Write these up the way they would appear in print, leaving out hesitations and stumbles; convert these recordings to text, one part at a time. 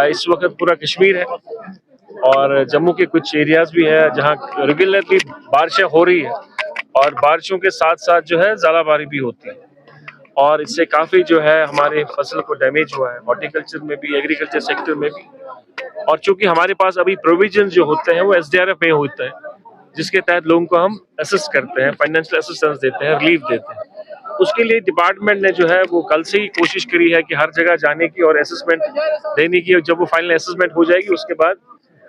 इस वक्त पूरा कश्मीर है और जम्मू के कुछ एरियाज भी है जहां रेगुलरली बारिशें हो रही है और बारिशों के साथ साथ जो है ज़्यादाबारी भी होती है और इससे काफ़ी जो है हमारे फसल को डैमेज हुआ है, हॉर्टिकल्चर में भी, एग्रीकल्चर सेक्टर में भी। और चूंकि हमारे पास अभी प्रोविजन जो होते हैं वो SDRF में होते हैं, जिसके तहत लोगों को हम असिस्ट करते हैं, फाइनेंशियल असिस्टेंस देते हैं, रिलीफ देते हैं। उसके लिए डिपार्टमेंट ने जो है वो कल से ही कोशिश करी है कि हर जगह जाने की और असेसमेंट देने की, और जब वो फाइनल असेसमेंट हो जाएगी उसके बाद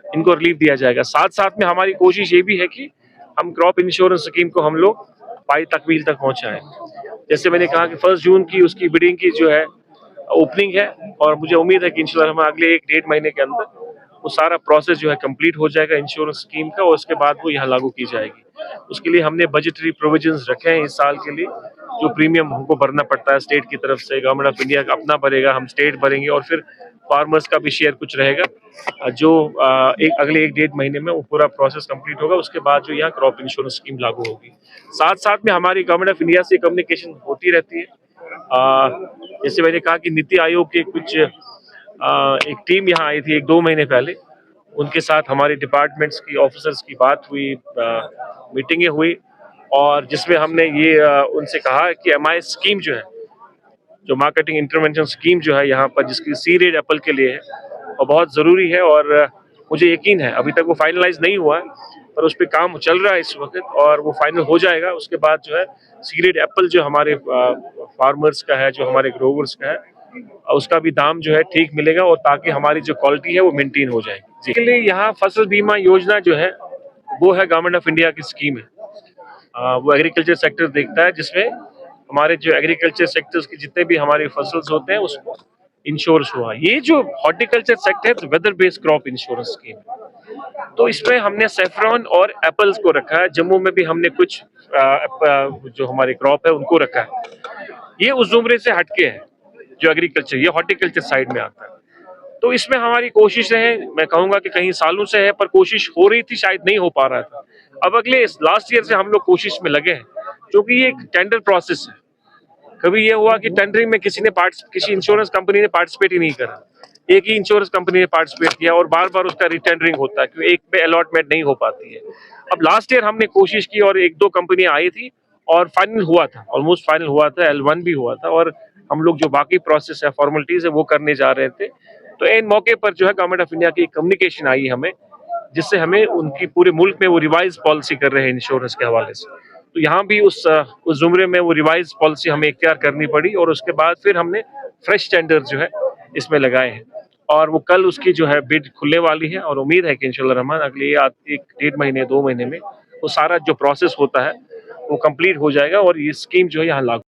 इनको रिलीफ दिया जाएगा। साथ साथ में हमारी कोशिश ये भी है कि हम क्रॉप इंश्योरेंस स्कीम को हम लोग पाई तकमील तक पहुंचाएं। जैसे मैंने कहा कि 1 जून की उसकी बिडिंग की जो है ओपनिंग है और मुझे उम्मीद है कि इंशाल्लाह हम अगले 1-1.5 महीने के अंदर वो सारा प्रोसेस जो है कंप्लीट हो जाएगा इंश्योरेंस स्कीम का और उसके बाद वो यहाँ लागू की जाएगी। उसके लिए हमने बजटरी प्रोविजंस रखे हैं इस साल के लिए, जो प्रीमियम हमको भरना पड़ता है स्टेट की तरफ से, गवर्नमेंट ऑफ इंडिया अपना भरेगा, हम स्टेट भरेंगे और फिर फार्मर्स का भी शेयर कुछ रहेगा जो अगले 1-1.5 महीने में वो पूरा प्रोसेस कंप्लीट होगा। उसके बाद जो यहाँ क्रॉप इंश्योरेंस स्कीम लागू होगी। साथ साथ में हमारी गवर्नमेंट ऑफ इंडिया से कम्युनिकेशन होती रहती है। जैसे मैंने कहा कि नीति आयोग के कुछ एक टीम यहाँ आई थी 1-2 महीने पहले, उनके साथ हमारे डिपार्टमेंट्स की ऑफिसर्स की बात हुई, मीटिंगें हुई और जिसमें हमने ये उनसे कहा कि MI स्कीम जो है, जो मार्केटिंग इंटरवेंशन स्कीम जो है यहाँ पर, जिसकी सीड एप्पल के लिए है और बहुत ज़रूरी है और मुझे यकीन है अभी तक वो फाइनलाइज नहीं हुआ है पर उस पर काम चल रहा है इस वक्त और वो फाइनल हो जाएगा। उसके बाद जो है सीड एप्पल जो हमारे फार्मर्स का है, जो हमारे ग्रोवर्स का है, उसका भी दाम जो है ठीक मिलेगा और ताकि हमारी जो क्वालिटी है वो मेंटेन हो जाएगी। जी, इसके लिए यहाँ फसल बीमा योजना जो है वो है गवर्नमेंट ऑफ इंडिया की स्कीम है। वो एग्रीकल्चर सेक्टर देखता है, जिसमें हमारे जो एग्रीकल्चर सेक्टर्स की जितने भी हमारे फसल्स होते हैं उसको इंश्योरेंस हुआ। ये जो हॉर्टिकल्चर सेक्टर है weather based crop insurance scheme, तो इसमें हमने सेफ्रॉन और एप्पल्स को रखा है। जम्मू में भी हमने कुछ जो हमारे क्रॉप है उनको रखा है। ये उस जुमरे से हटके है जो एग्रीकल्चर, ये हॉर्टिकल्चर साइड में आता है। तो इसमें हमारी कोशिश है, मैं कहूंगा कि कहीं सालों से है पर कोशिश हो रही थी, शायद नहीं हो पा रहा था। अब अगले लास्ट ईयर से हम लोग कोशिश में लगे हैं, क्योंकि ये एक टेंडर प्रोसेस है। कभी ये हुआ कि टेंडरिंग में किसी इंश्योरेंस कंपनी ने पार्टिसिपेट ही नहीं करा, एक ही इंश्योरेंस कंपनी ने पार्टिसिपेट किया और बार बार उसका रिटेंडरिंग होता है क्योंकि एक पे अलॉटमेंट नहीं हो पाती है। अब लास्ट ईयर हमने कोशिश की और 1-2 कंपनियां आई थी और फाइनल हुआ था, ऑलमोस्ट फाइनल हुआ था, L1 भी हुआ था और हम लोग जो बाकी प्रोसेस है, फॉर्मेलिटीज है वो करने जा रहे थे। तो इन मौके पर जो है गवर्नमेंट ऑफ इंडिया की कम्युनिकेशन आई हमें, जिससे हमें उनकी पूरे मुल्क में वो रिवाइज पॉलिसी कर रहे हैं इंश्योरेंस के हवाले से। तो यहाँ भी उस जुमरे में वो रिवाइज पॉलिसी हमें इख्तियार करनी पड़ी और उसके बाद फिर हमने फ्रेश टेंडर जो है इसमें लगाए हैं और वो कल उसकी जो है बिड खुलने वाली है और उम्मीद है कि इंशाल्लाह रहमान अगले 1-1.5 महीने 2 महीने में वो सारा जो प्रोसेस होता है वो कंप्लीट हो जाएगा और ये स्कीम जो है यहाँ लागू